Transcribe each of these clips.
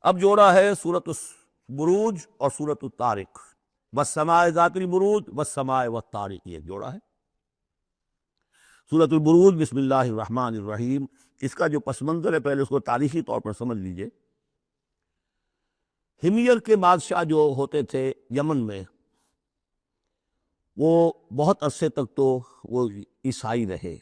اب جوڑا ہے سورۃ البروج اور سورۃ الطارق، والسماء ذات البروج والسماء والطارق، یہ جوڑا ہے۔ سورۃ البروج بسم اللہ الرحمن الرحیم، اس کا جو پس منظر ہے پہلے اس کو تاریخی طور پر سمجھ لیجئے۔ ہمیر کے بادشاہ جو ہوتے تھے یمن میں، وہ بہت عرصے تک تو وہ عیسائی رہے،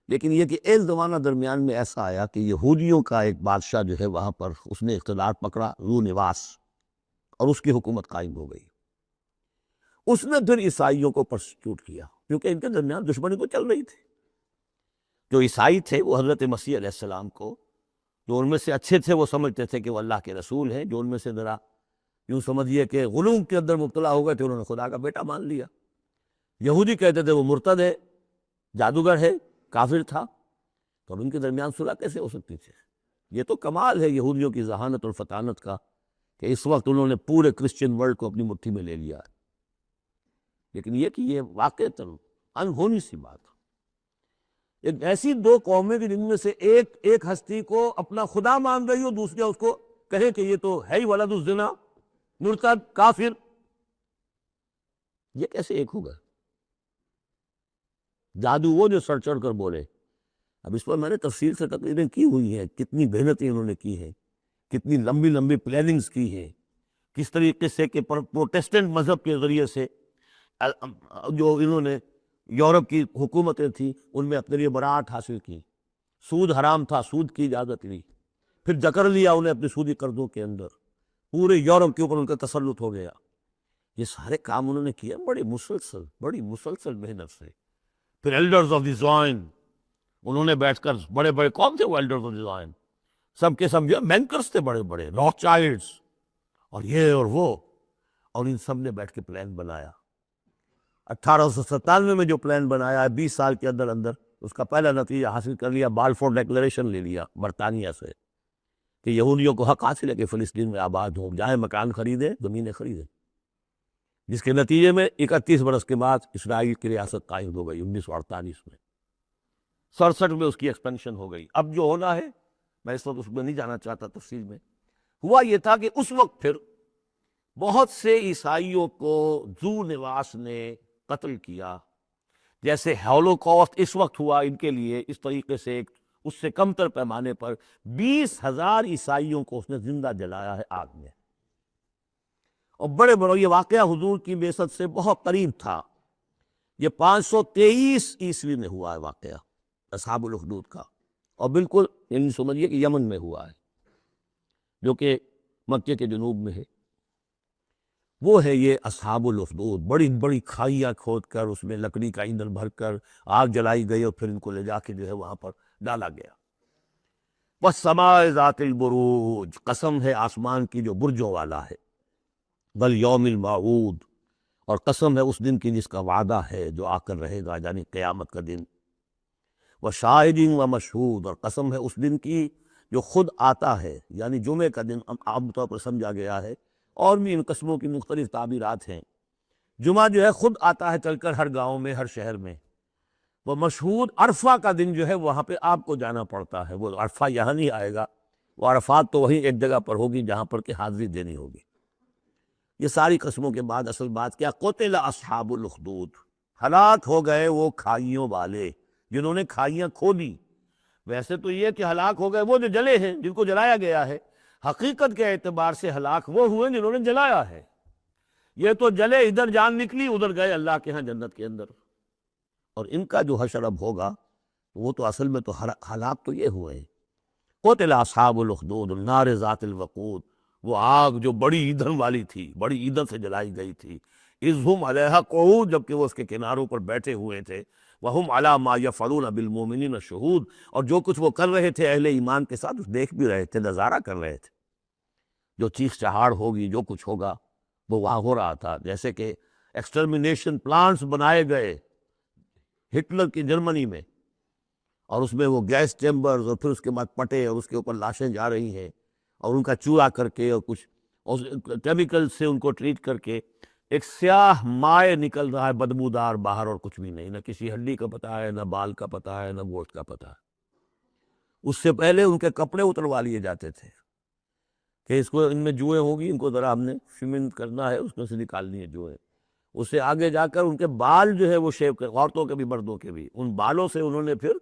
لیکن یہ کہ ایک زمانہ درمیان میں ایسا آیا کہ یہودیوں کا ایک بادشاہ جو ہے وہاں پر اس نے اقتدار پکڑا، ذو نواس، اور اس کی حکومت قائم ہو گئی۔ اس نے پھر عیسائیوں کو پرسیکیوٹ کیا، کیونکہ ان کے درمیان دشمنی تو چل رہی تھی۔ جو عیسائی تھے وہ حضرت مسیح علیہ السلام کو، جو ان میں سے اچھے تھے وہ سمجھتے تھے کہ وہ اللہ کے رسول ہیں، جو ان میں سے ذرا یوں سمجھیے کہ غلو کے اندر مبتلا ہو گئے تھے، انہوں نے خدا کا بیٹا مان لیا۔ یہودی کہتے تھے وہ مرتد ہے، جادوگر ہے، کافر تھا، تو اب ان کے درمیان صلح کیسے ہو سکتی تھی؟ یہ تو کمال ہے یہودیوں کی ذہانت اور فطانت کا کہ اس وقت انہوں نے پورے کرسچن ورلڈ کو اپنی مٹھی میں لے لیا ہے۔ لیکن یہ کہ یہ واقعتاً انہونی سی بات، ایک ایسی دو قومیں کہ جن میں سے ایک ہستی کو اپنا خدا مان رہی ہو، دوسرا اس کو کہے کہ یہ تو ہے ہی ولد الزنا، مرتد، کافر، یہ کیسے ایک ہوگا؟ جادو وہ جو سر چڑھ کر بولے۔ اب اس پر میں نے تفصیل سے تقریریں کی ہوئی ہیں، کتنی محنتیں انہوں نے کی ہیں، کتنی لمبی لمبی پلاننگز کی ہیں، کس طریقے سے کہ پروٹیسٹنٹ مذہب کے ذریعے سے جو انہوں نے یورپ کی حکومتیں تھیں ان میں اپنے لیے براعت حاصل کی۔ سود حرام تھا، سود کی اجازت لی، پھر جکڑ لیا انہیں اپنے سودی قرضوں کے اندر، پورے یورپ کے اوپر ان کا تسلط ہو گیا۔ یہ سارے کام انہوں نے کیا بڑی مسلسل محنت سے۔ پھر ایلڈرز آف دی زوائن، انہوں نے بیٹھ کر، بڑے بڑے کون تھے وہ ایلڈرز آف دی زوائن؟ سب کے سب جو بینکرز تھے، بڑے بڑے راک چائلڈز اور یہ اور وہ، اور ان سب نے بیٹھ کے پلان بنایا۔ 1897 میں جو پلان بنایا ہے، 20 سال کے اندر اندر اس کا پہلا نتیجہ حاصل کر لیا، بالفور ڈیکلریشن لے لیا برطانیہ سے کہ یہودیوں کو حق حاصل ہے کہ فلسطین میں آباد ہوں، جائیں مکان خریدیں، زمینیں خریدیں، جس کے نتیجے میں 31 برس کے بعد اسرائیل کی ریاست قائم ہو گئی 1948 میں۔ 67 میں اس کی ایکسپینشن ہو گئی۔ اب جو ہونا ہے، میں اس وقت اس میں نہیں جانا چاہتا تفصیل میں، ہوا یہ تھا کہ اس وقت پھر بہت سے عیسائیوں کو ذو نواس نے قتل کیا، جیسے ہولوکاسٹ اس وقت ہوا ان کے لیے، اس طریقے سے اس سے کم تر پیمانے پر 20,000 عیسائیوں کو اس نے زندہ جلایا ہے آگ میں۔ اور بڑے یہ واقعہ حضور کی بعثت سے بہت قریب تھا، یہ 523 عیسوی میں ہوا ہے واقعہ اصحاب الاخدود کا، اور بالکل یعنی سمجھیے کہ یمن میں ہوا ہے، جو کہ مکے کے جنوب میں ہے۔ وہ ہے یہ اصحاب الاخدود، بڑی بڑی کھائیاں کھود کر اس میں لکڑی کا ایندھن بھر کر آگ جلائی گئی، اور پھر ان کو لے جا کے جو ہے وہاں پر ڈالا گیا۔ والسماء ذات البروج، قسم ہے آسمان کی جو برجوں والا ہے، والیوم الموعود، اور قسم ہے اس دن کی جس کا وعدہ ہے جو آ کر رہے گا، یعنی قیامت کا دن۔ وشاہد ومشہود، اور قسم ہے اس دن کی جو خود آتا ہے، یعنی جمعے کا دن عام طور پر سمجھا گیا ہے، اور بھی ان قسموں کی مختلف تعبیرات ہیں۔ جمعہ جو ہے خود آتا ہے چل کر ہر گاؤں میں، ہر شہر میں۔ وہ مشہود عرفہ کا دن جو ہے وہاں پہ آپ کو جانا پڑتا ہے، وہ عرفہ یہاں نہیں آئے گا، وہ عرفات تو وہیں ایک جگہ پر ہوگی جہاں پر کہ حاضری دینی ہوگی۔ یہ ساری قسموں کے بعد اصل بات کیا؟ قتل اصحاب الاخدود، ہلاک ہو گئے وہ کھائیوں والے جنہوں نے کھائیاں کھودی۔ ویسے تو یہ کہ ہلاک ہو گئے وہ جو جلے ہیں، جن کو جلایا گیا ہے، حقیقت کے اعتبار سے ہلاک وہ ہوئے جنہوں نے جلایا ہے۔ یہ تو جلے، ادھر جان نکلی، ادھر گئے اللہ کے ہاں جنت کے اندر۔ اور ان کا جو حشر اب ہوگا وہ تو اصل میں تو ہلاک تو یہ ہوئے ہیں۔ قتل اصحاب الاخدود النار ذات الوقود، وہ آگ جو بڑی ایندھن والی تھی، بڑی ایندھن سے جلائی گئی تھی، اذ ہم علیہا قعود، جبکہ وہ اس کے کناروں پر بیٹھے ہوئے تھے، وہم علی ما یفعلون بالمؤمنین شہود، اور جو کچھ وہ کر رہے تھے اہل ایمان کے ساتھ دیکھ بھی رہے تھے، نظارہ کر رہے تھے۔ جو چیخ چہاڑ ہوگی، جو کچھ ہوگا وہ وہاں ہو رہا تھا۔ جیسے کہ ایکسٹرمینیشن پلانٹس بنائے گئے ہٹلر کی جرمنی میں، اور اس میں وہ گیس چیمبرز، اور پھر اس کے بعد پٹے، اور اس کے اوپر لاشیں جا رہی ہیں، اور ان کا چورا کر کے اور کچھ کیمیکل سے ان کو ٹریٹ کر کے ایک سیاہ مائع نکل رہا ہے بدبودار باہر، اور کچھ بھی نہیں، نہ کسی ہڈی کا پتہ ہے، نہ بال کا پتہ ہے، نہ گوشت کا پتہ ہے۔ اس سے پہلے ان کے کپڑے اتروا لیے جاتے تھے، کہ اس کو ان میں جوئیں ہوں گی، ان کو ذرا ہم نے شمن کرنا ہے، اس میں سے نکالنی ہے جوئیں. اس سے آگے جا کر ان کے بال جو ہے وہ شیو کر، عورتوں کے بھی مردوں کے بھی، ان بالوں سے انہوں نے پھر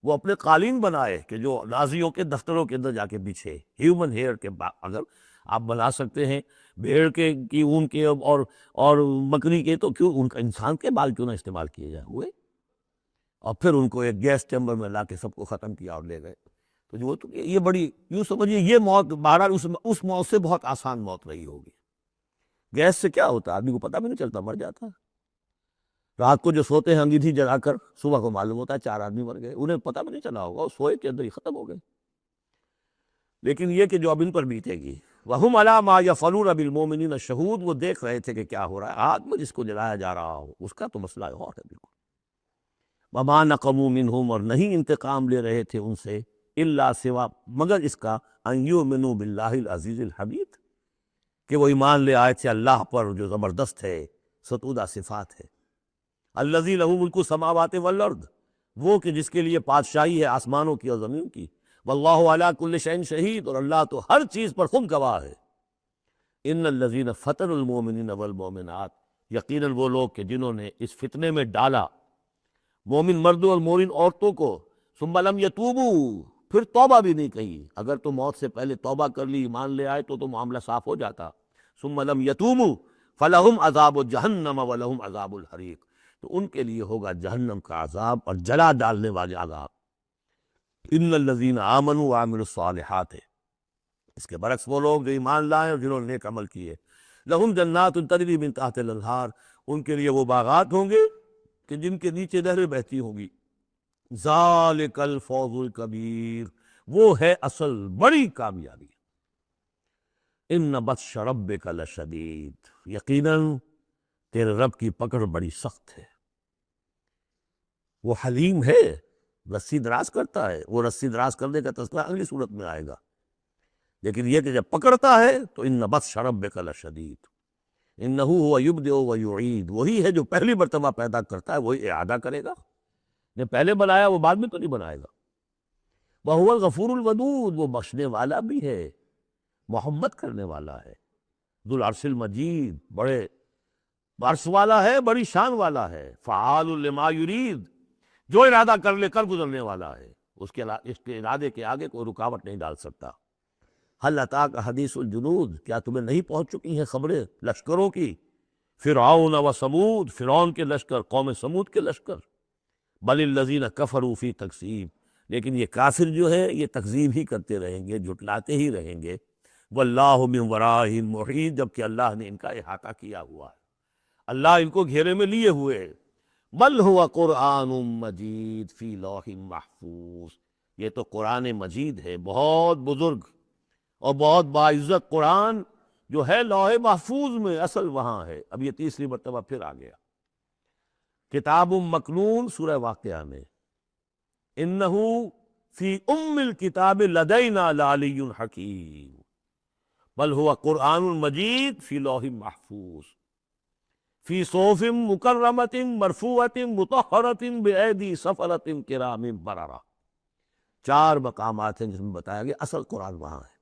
وہ اپنے قالین بنائے کہ جو نازیوں کے دفتروں کے اندر جا کے بچھے. ہیومن ہیئر کے اگر آپ بنا سکتے ہیں بھیڑ کے کی اون کے اور بکری کے، تو کیوں ان کا انسان کے بال کیوں نہ استعمال کیے جائیں ہوئے. اور پھر ان کو ایک گیس چیمبر میں لا کے سب کو ختم کیا اور لے گئے. تو یہ بڑی، یوں سمجھیے یہ موت بہرحال اس موت سے بہت آسان موت رہی ہوگی. گیس سے کیا ہوتا ہے، آدمی کو پتہ بھی نہیں چلتا، مر جاتا ہے. رات کو جو سوتے ہیں انگیٹھی جلا کر، صبح کو معلوم ہوتا ہے 4 آدمی مر گئے، انہیں پتہ بھی نہیں چلا ہوگا، وہ سوئے کے اندر ہی ختم ہو گئے. لیکن یہ کہ جو اب ان پر بیتے گی، وَهُمْ عَلَىٰ مَا يَفْعَلُونَ بِالْمُؤْمِنِينَ شَهُودٌ، وہ دیکھ رہے تھے کہ کیا ہو رہا ہے. آگ میں جس کو جلایا جا رہا ہو اس کا تو مسئلہ اور ہے بالکل. وَمَا نَقَمُوا مِنْهُمْ، اور نہیں انتقام لے رہے تھے ان سے، إِلَّا سوا مگر اس کا، أَن يُؤْمِنُوا بِاللَّهِ الْعَزِيزِ الْحَمِيدِ، کہ وہ ایمان لے آئے تھے اللہ پر جو زبردست ہے، ستودہ صفات ہے. الذی لہ ملک السماوات والارض، وہ کہ جس کے لیے بادشاہی ہے آسمانوں کی اور زمین کی. واللہ علی کل شیء شہید، اور اللہ تو ہر چیز پر خود گواہ ہے. ان الذین فتنوا المؤمنین والمؤمنات، یقیناً وہ لوگ کہ جنہوں نے اس فتنے میں ڈالا مومن مردوں اور مومن عورتوں کو، ثم لم یتوبوا، پھر توبہ بھی نہیں کہی. اگر تو موت سے پہلے توبہ کر لی، ایمان لے آئے تو معاملہ صاف ہو جاتا. ثم لم یتوبوا فلہم عذاب جہنم ولہم عذاب الحریق، تو ان کے لیے ہوگا جہنم کا عذاب اور جلا ڈالنے والے عذاب. ان الذین آمنوا وعملوا الصالحات، اس کے برعکس وہ لوگ جو ایمان لائے اور جنہوں نے نیک عمل کیے، لہم جنات تجری من تحت الانہار، ان کے لیے وہ باغات ہوں گے کہ جن کے نیچے نہریں بہتی ہوں گی. ذالک الفوز الکبیر، وہ ہے اصل بڑی کامیابی. ان بطش ربک لشدید، یقیناً تیرے رب کی پکڑ بڑی سخت ہے. وہ حلیم ہے، رسی دراز کرتا ہے. وہ رسی دراز کرنے کا تذکرہ اگلی صورت میں آئے گا. لیکن یہ کہ جب پکڑتا ہے تو ان بطش ربک لشدید، انہ هو یبدئ ویعید، وہی ہے جو پہلی مرتبہ پیدا کرتا ہے وہی اعادہ کرے گا. نے پہلے بنایا وہ بعد میں تو نہیں بنائے گا. وہو الغفور الودود، وہ بخشنے والا بھی ہے، محبت کرنے والا ہے. ذو العرش المجید، بڑے عرش والا ہے، بڑی شان والا ہے. فعال لما یرید، جو ارادہ کر لے کر گزرنے والا ہے. اس کے ارادے کے آگے کوئی رکاوٹ نہیں ڈال سکتا. هل اتاک حدیث الجنود، کیا تمہیں نہیں پہنچ چکی ہیں خبریں لشکروں کی؟ فرعون و ثمود، فرعون کے لشکر، قوم سمود کے لشکر. بل الذین کفروا فی تکذیب، لیکن یہ کافر جو ہے یہ تکذیب ہی کرتے رہیں گے، جھٹلاتے ہی رہیں گے. واللہ من ورائہم محیط، جبکہ اللہ نے ان کا احاطہ کیا ہوا ہے، اللہ ان کو گھیرے میں لیے ہوئے ہے. بل هو قرآن مجید فی لوح محفوظ، یہ تو قرآن مجید ہے، بہت بزرگ اور بہت باعزت قرآن جو ہے لوح محفوظ میں، اصل وہاں ہے. اب یہ تیسری مرتبہ پھر آ گیا. کتاب مکنون، سورہ واقعہ میں، انہ فی ام الکتاب لدینا لعلی حکیم، بل هو قرآن مجید فی لوح محفوظ فی صحف مکرمۃ مرفوعۃ مطہرۃ بأیدی سفرۃ کرام بررہ. 4 مقامات ہیں جس میں بتایا گیا اصل قرآن وہاں ہے.